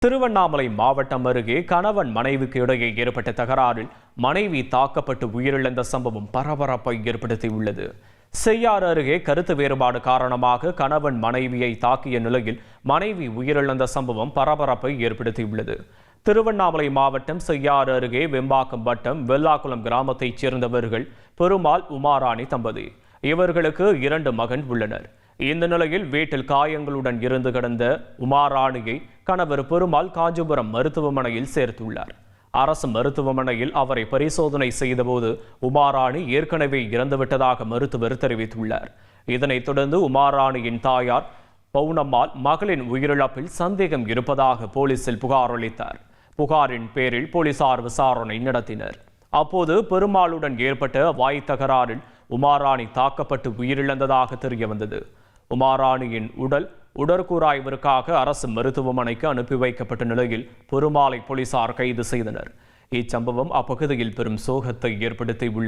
திருவண்ணாமலை மாவட்டம் அருகே கணவன் மனைவிக்கு இடையே ஏற்பட்ட தகராறில் மனைவி தாக்கப்பட்டு உயிரிழந்த சம்பவம் பரபரப்பை ஏற்படுத்தியுள்ளது. செய்யாறு அருகே கருத்து வேறுபாடு காரணமாக கணவன் மனைவியை தாக்கிய நிலையில் மனைவி உயிரிழந்த சம்பவம் பரபரப்பை ஏற்படுத்தியுள்ளது. திருவண்ணாமலை மாவட்டம் செய்யாறு அருகே வெம்பாக்கம் வட்டம் வெள்ளாக்குளம் கிராமத்தைச் சேர்ந்தவர்கள் பெருமாள் உமாராணி தம்பதி. இவர்களுக்கு 2 மகன் உள்ளனர். இந்த நிலையில் வீட்டில் காயங்களுடன் இருந்து கிடந்த உமாராணியை கணவர் பெருமாள் காஞ்சிபுரம் மருத்துவமனையில் சேர்த்துள்ளார். அரசு மருத்துவமனையில் அவரை பரிசோதனை செய்தபோது உமாராணி ஏற்கனவே இறந்துவிட்டதாக மருத்துவர் தெரிவித்துள்ளார். இதனைத் தொடர்ந்து உமாராணியின் தாயார் பவுனம்மாள் மகளின் உயிரிழப்பில் சந்தேகம் இருப்பதாக போலீசில் புகார் அளித்தார். புகாரின் பேரில் போலீசார் விசாரணை நடத்தினர். அப்போது பெருமாளுடன் ஏற்பட்ட வாய் தகராறில் உமாராணி தாக்கப்பட்டு உயிரிழந்ததாக தெரிய வந்தது. உமாராணியின் உடல் உடற்கூறாய்விற்காக அரசு மருத்துவமனைக்கு அனுப்பி வைக்கப்பட்ட நிலையில் பெருமாளை போலீசார் கைது செய்தனர். இச்சம்பவம் அப்பகுதியில் பெரும் சோகத்தை ஏற்படுத்தியுள்ளது.